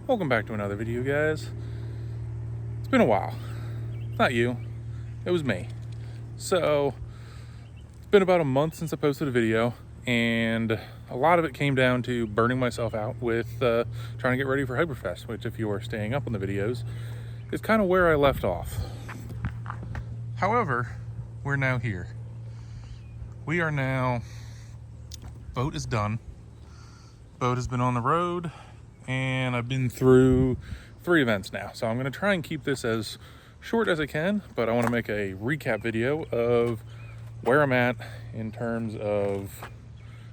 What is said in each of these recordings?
Welcome back to another video, guys. It's been a while. Not you, it was me. So, it's been about a month since I posted a video, and a lot of it came down to burning myself out with trying to get ready for Hyperfest, which, if you are staying up on the videos, is kind of where I left off. However, we're now here. We are now, boat is done. Boat has been on the road, and I've been through 3 events now. So I'm gonna try and keep this as short as I can, but I wanna make a recap video of where I'm at in terms of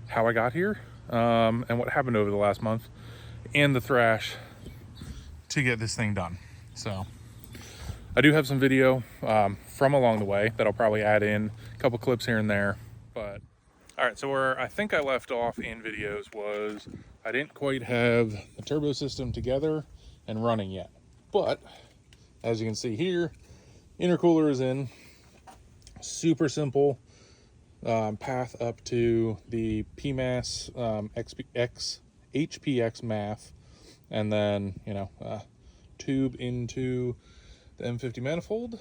how I got here, and what happened over the last month, and the thrash to get this thing done. So I do have some video from along the way that I'll probably add in a couple clips here and there, but all right, so where I think I left off in videos was I didn't quite have the turbo system together and running yet. But as you can see here, intercooler is in. Super simple path up to the PMAS HPX MAF, and then, tube into the M50 manifold.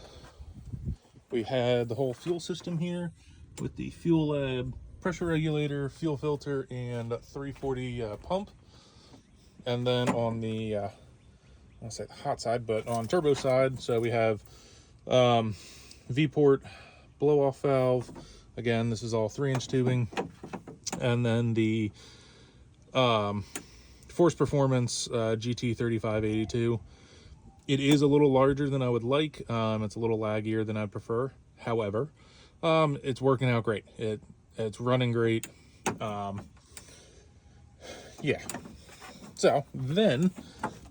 We had the whole fuel system here with the Fuel Lab pressure regulator, fuel filter, and 340 pump. And then on the, I'll say the hot side, but on turbo side, so we have V-port blow-off valve. Again, this is all 3-inch tubing. And then the Force Performance GT3582. It is a little larger than I would like. It's a little laggier than I'd prefer. However, it's working out great. It's running great. Yeah. So then,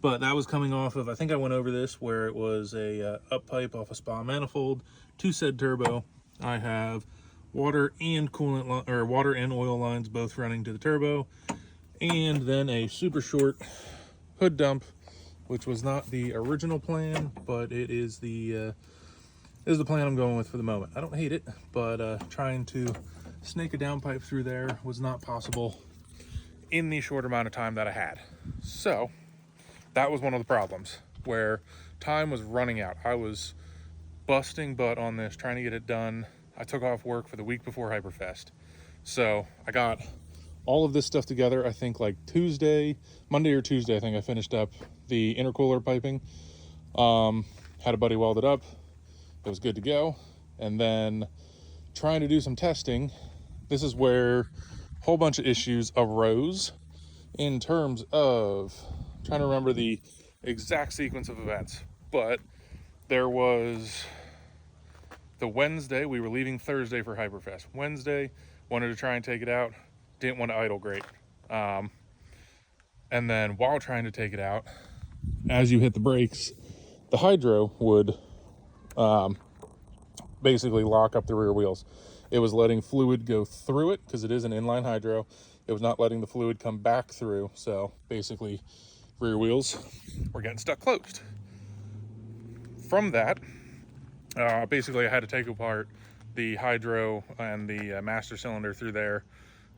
but that was coming off of, I think I went over this, where it was a up pipe off a spa manifold to said turbo. I have water and coolant, or water and oil lines both running to the turbo, and then a super short hood dump, which was not the original plan, but it is the plan I'm going with for the moment. I don't hate it, but trying to snake a downpipe through there was not possible in the short amount of time that I had. So that was one of the problems, where time was running out. I was busting butt on this, trying to get it done. I took off work for the week before Hyperfest. So I got all of this stuff together, I think like Monday or Tuesday, I think I finished up the intercooler piping. Had a buddy weld it up. It was good to go. And then trying to do some testing, this is where a whole bunch of issues arose in terms of, I'm trying to remember the exact sequence of events, but there was the Wednesday, we were leaving Thursday for Hyperfest. Wednesday, wanted to try and take it out, didn't want to idle great. And then while trying to take it out, as you hit the brakes, the hydro would basically lock up the rear wheels. It was letting fluid go through it because it is an inline hydro. It was not letting the fluid come back through. So basically, rear wheels were getting stuck closed. From that, basically I had to take apart the hydro and the master cylinder through there,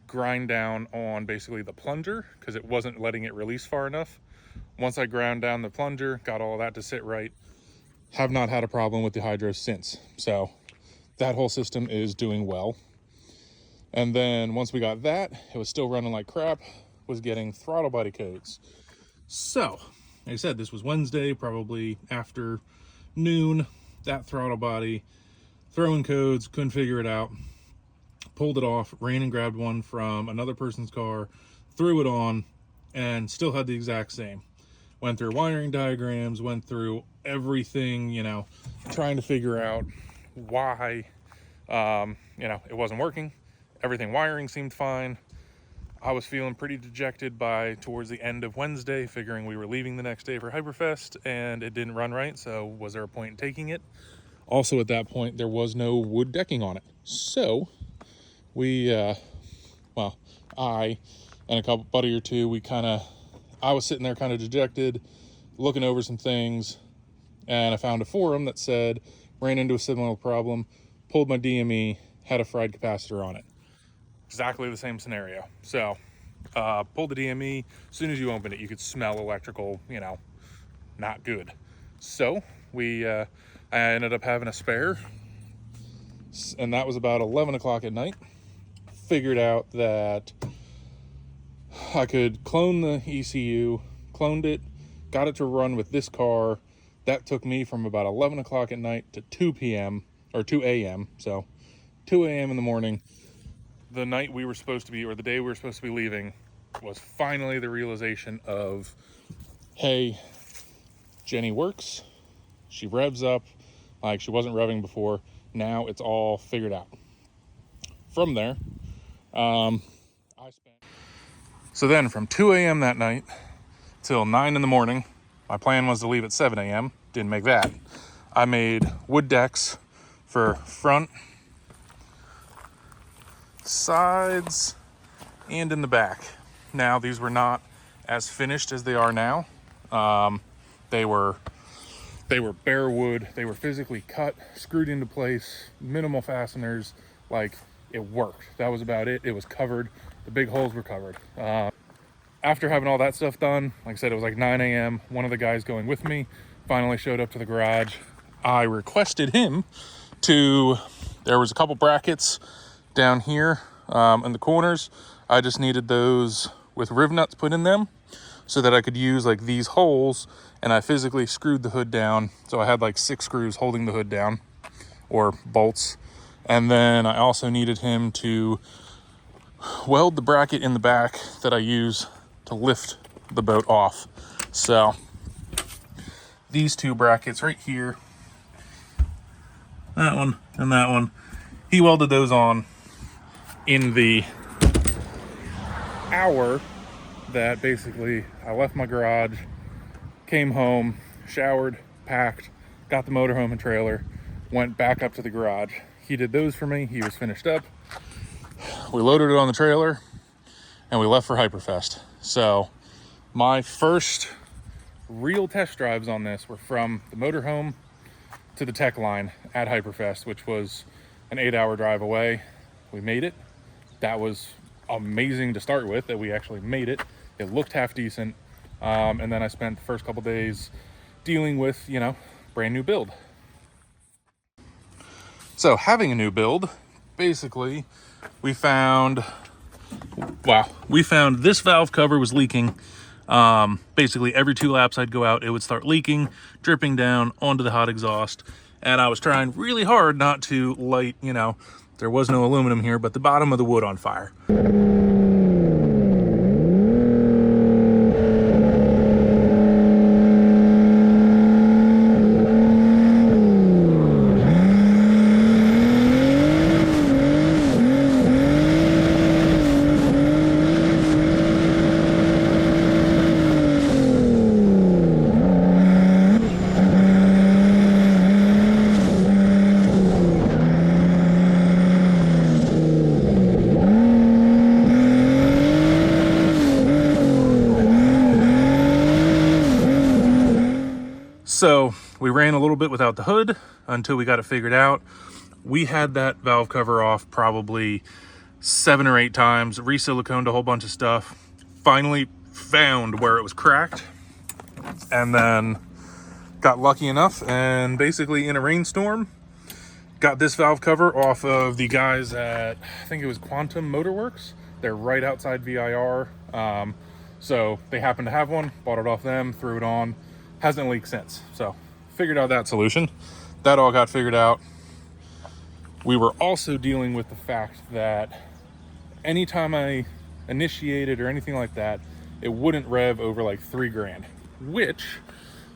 grind down on basically the plunger because it wasn't letting it release far enough. Once I ground down the plunger, got all that to sit right, have not had a problem with the hydro since. So that whole system is doing well. And then once we got that, it was still running like crap, was getting throttle body codes. So, like I said, this was Wednesday, probably after noon, that throttle body, throwing codes, couldn't figure it out, pulled it off, ran and grabbed one from another person's car, threw it on, and still had the exact same. Went through wiring diagrams, went through everything, trying to figure out why, it wasn't working. Everything wiring seemed fine. I was feeling pretty dejected by towards the end of Wednesday, figuring we were leaving the next day for Hyperfest, and it didn't run right, so was there a point in taking it? Also, at that point, there was no wood decking on it. So we, I and a buddy or two, I was sitting there kind of dejected, looking over some things, and I found a forum that said, ran into a similar problem, pulled my DME, had a fried capacitor on it. Exactly the same scenario. So Pulled the DME. As soon as you opened it, you could smell electrical, you know, not good. So I ended up having a spare, and that was about 11 o'clock at night. Figured out that I could clone the ECU, cloned it, got it to run with this car. That took me from about 11 o'clock at night to 2 p.m. or 2 a.m. So 2 a.m. in the morning. The night we were supposed to be, or the day we were supposed to be leaving, was finally the realization of, hey, Jenny works, she revs up like she wasn't revving before. Now it's all figured out. From there, so then from 2 a.m. that night till 9 in the morning, my plan was to leave at 7 a.m. Didn't make that. I made wood decks for front, sides, and in the back. Now, these were not as finished as they are now. They were bare wood. They were physically cut, screwed into place, minimal fasteners. Like, it worked. That was about it. It was covered. The big holes were covered. After having all that stuff done, like I said, it was like 9 a.m. One of the guys going with me finally showed up to the garage. I requested him there was a couple brackets down here in the corners. I just needed those with riv nuts put in them so that I could use like these holes, and I physically screwed the hood down. So I had like 6 screws holding the hood down, or bolts. And then I also needed him to weld the bracket in the back that I use to lift the boat off. So these 2 brackets right here, that one and that one, he welded those on in the hour that basically I left my garage, came home, showered, packed, got the motorhome and trailer, went back up to the garage. He did those for me. He was finished up. We loaded it on the trailer and we left for Hyperfest. So my first real test drives on this were from the motorhome to the tech line at Hyperfest, which was an 8-hour drive away. We made it. That was amazing to start with, that we actually made it. It looked half decent. And then I spent the first couple days dealing with, you know, brand new build. So having a new build, basically we found this valve cover was leaking. Basically every 2 laps I'd go out, it would start leaking, dripping down onto the hot exhaust. And I was trying really hard not to light, you know, there was no aluminum here, but the bottom of the wood on fire. So we ran a little bit without the hood until we got it figured out. We had that valve cover off probably 7 or 8 times, re-siliconed a whole bunch of stuff, finally found where it was cracked, and then got lucky enough and basically in a rainstorm got this valve cover off of the guys at, I think it was Quantum Motorworks. They're right outside VIR. So they happened to have one, bought it off them, threw it on. Hasn't leaked since. So figured out that solution. That all got figured out. We were also dealing with the fact that anytime I initiated or anything like that, it wouldn't rev over like 3 grand, which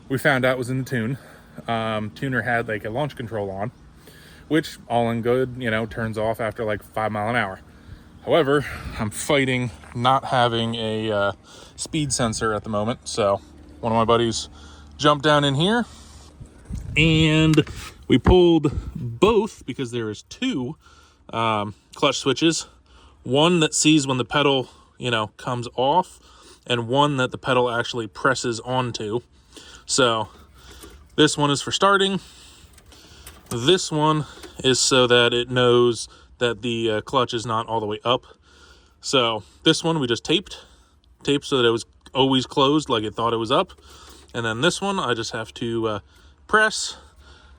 we found out was in the tune. Tuner had like a launch control on, which all in good, you know, turns off after like 5 miles an hour. However, I'm fighting not having a speed sensor at the moment. So one of my buddies jumped down in here and we pulled both, because there is 2 clutch switches, one that sees when the pedal, you know, comes off, and one that the pedal actually presses onto. So this one is for starting. This one is so that it knows that the clutch is not all the way up. So this one we just taped so that it was always closed like it thought it was up. And then this one I just have to press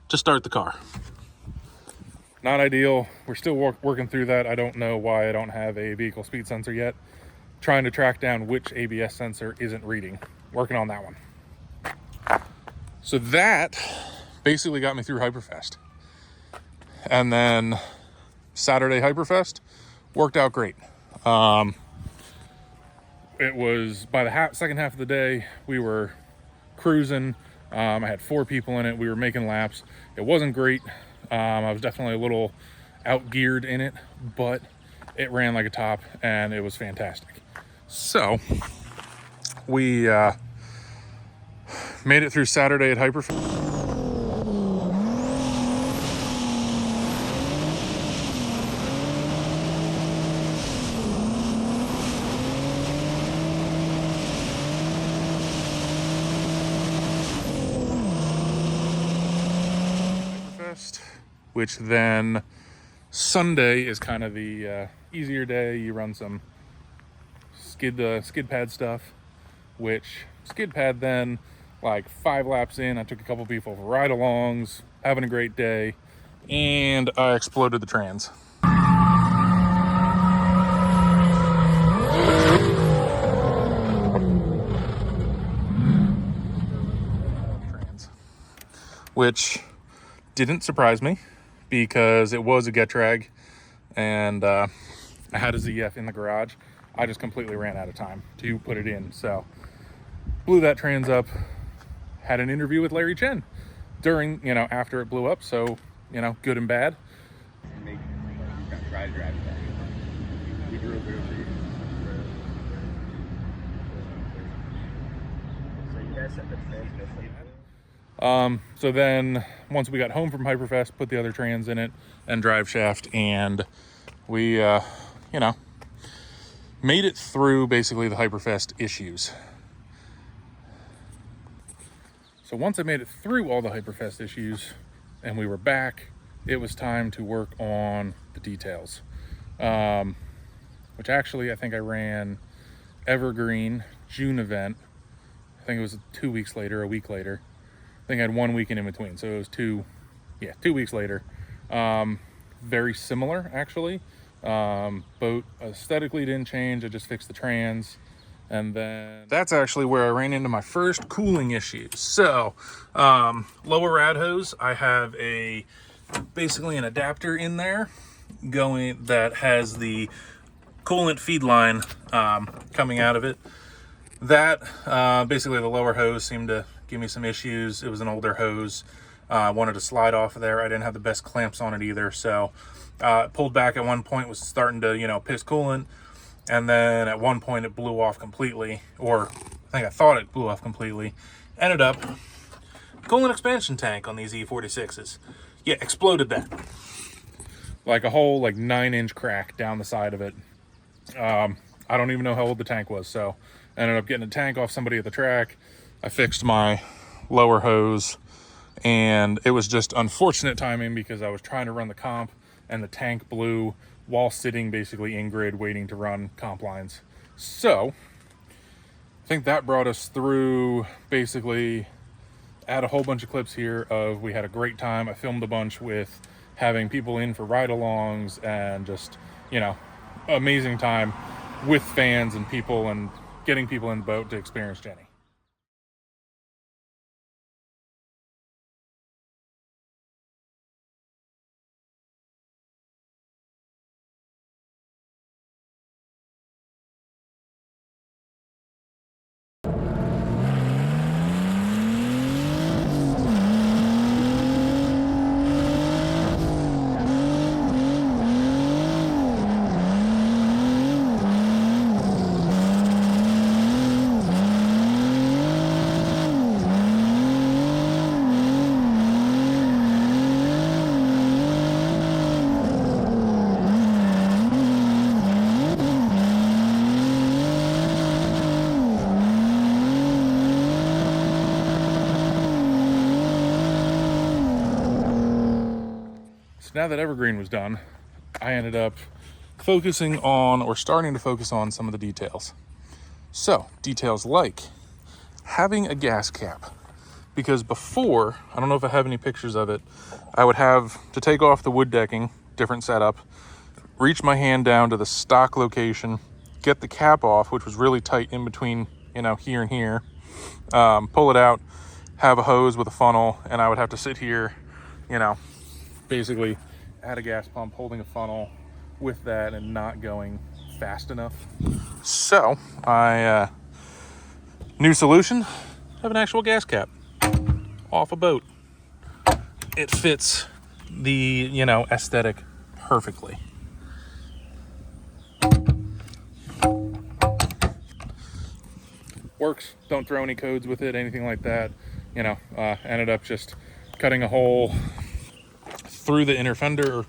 to start the car. Not ideal. We're still working through that. I don't know why I don't have a vehicle speed sensor yet. Trying to track down which ABS sensor isn't reading. Working on that one. So that basically got me through Hyperfest. And then Saturday Hyperfest worked out great. It was by the second half of the day, we were cruising. I had 4 people in it. We were making laps. It wasn't great. I was definitely a little outgeared in it, but it ran like a top and it was fantastic. So we made it through Saturday at Hyperfest. Which then Sunday is kind of the easier day. You run some skid pad stuff, which skid pad then, like 5 laps in, I took a couple people for ride-alongs, having a great day, and I exploded the trans. Which didn't surprise me, because it was a Getrag, and I had a ZF in the garage. I just completely ran out of time to put it in, so blew that trans up. Had an interview with Larry Chen during, after it blew up, so, good and bad. We drove it over here. So you guys set the transmission. So then once we got home from Hyperfest, put the other trans in it and drive shaft, and we, made it through basically the Hyperfest issues. So once I made it through all the Hyperfest issues and we were back, it was time to work on the details. Which actually, I think I ran Evergreen June event. I think it was 2 weeks later, a week later. I think I had 1 weekend in between, so it was 2 weeks later. Very similar, actually. Boat aesthetically didn't change. I just fixed the trans. And then that's actually where I ran into my first cooling issues. So, lower rad hose, I have basically an adapter in there going that has the coolant feed line coming out of it. That basically the lower hose seemed to give me some issues. It was an older hose. I wanted to slide off of there. I didn't have the best clamps on it either, so it pulled back at one point, was starting to piss coolant, and then at one point it blew off completely, or I think I thought it blew off completely. Ended up coolant expansion tank on these E46s. Yeah, exploded that. Like a whole 9-inch crack down the side of it. I don't even know how old the tank was, so I ended up getting a tank off somebody at the track. I fixed my lower hose, and it was just unfortunate timing because I was trying to run the comp and the tank blew while sitting basically in grid waiting to run comp lines. So I think that brought us through basically. Add a whole bunch of clips here of we had a great time. I filmed a bunch with having people in for ride-alongs and just, amazing time with fans and people and getting people in the boat to experience Jenny. Now that Evergreen was done, I ended up focusing on, or starting to focus on, some of the details. So, details like having a gas cap. Because before, I don't know if I have any pictures of it, I would have to take off the wood decking, different setup, reach my hand down to the stock location, get the cap off, which was really tight in between, here and here, pull it out, have a hose with a funnel, and I would have to sit here, basically at a gas pump holding a funnel with that and not going fast enough. So, new solution, have an actual gas cap off a boat. It fits the, aesthetic perfectly. Works. Don't throw any codes with it, anything like that. Ended up just cutting a hole through the inner fender,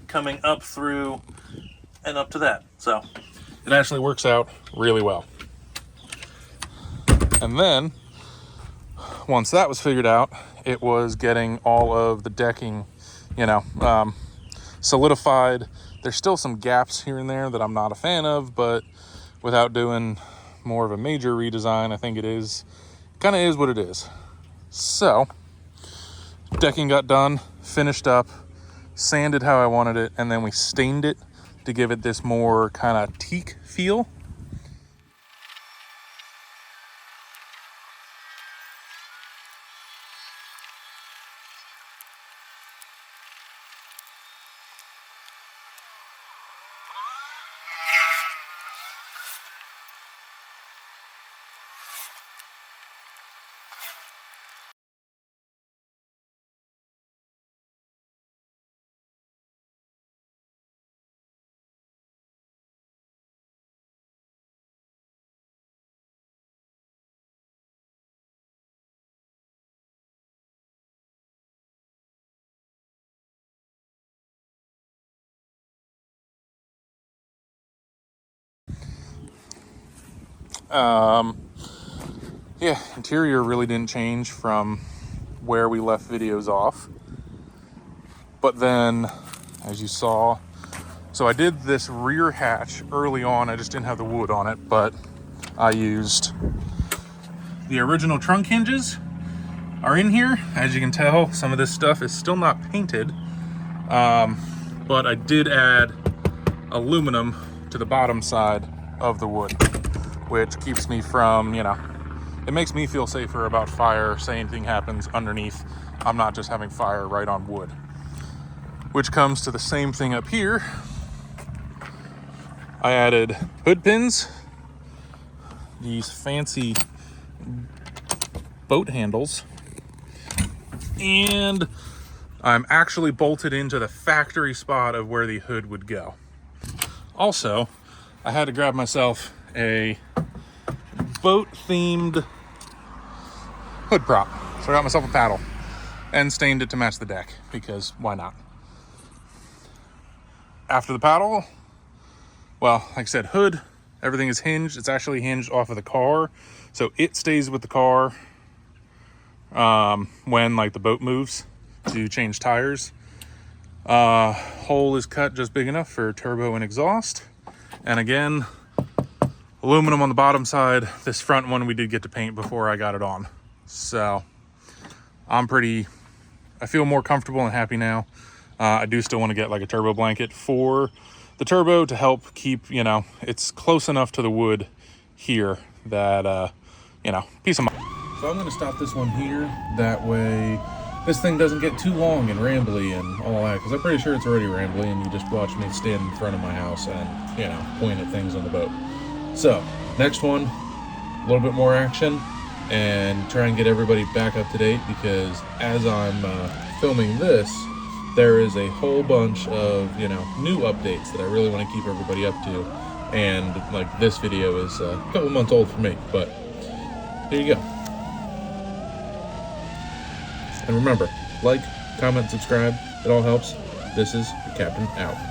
coming up through and up to that. So it actually works out really well. And then once that was figured out, it was getting all of the decking, solidified. There's still some gaps here and there that I'm not a fan of, but without doing more of a major redesign, I think it is kind of is what it is. So decking got done, finished up, sanded how I wanted it, and then we stained it to give it this more kind of teak feel. Interior really didn't change from where we left videos off. But then, as you saw, so I did this rear hatch early on. I just didn't have the wood on it, but I used the original trunk hinges are in here. As you can tell, some of this stuff is still not painted, but I did add aluminum to the bottom side of the wood, which keeps me from, it makes me feel safer about fire. Say anything happens underneath, I'm not just having fire right on wood. Which comes to the same thing up here. I added hood pins, these fancy boat handles, and I'm actually bolted into the factory spot of where the hood would go. Also, I had to grab myself a boat-themed hood prop. So I got myself a paddle and stained it to match the deck, because why not? After the paddle, well, like I said, hood, everything is hinged. It's actually hinged off of the car, so it stays with the car when the boat moves to change tires. Hole is cut just big enough for turbo and exhaust. And again, aluminum on the bottom side. This front one we did get to paint before I got it on. So I feel more comfortable and happy now. I do still want to get a turbo blanket for the turbo to help keep, it's close enough to the wood here that, peace of mind. So I'm going to stop this one here. That way this thing doesn't get too long and rambly and all that, because I'm pretty sure it's already rambly and you just watch me stand in front of my house and, point at things on the boat. So next one, a little bit more action and try and get everybody back up to date, because as I'm filming this, there is a whole bunch of, new updates that I really want to keep everybody up to. And this video is a couple months old for me, but here you go. And remember, like, comment, subscribe. It all helps. This is the Captain out.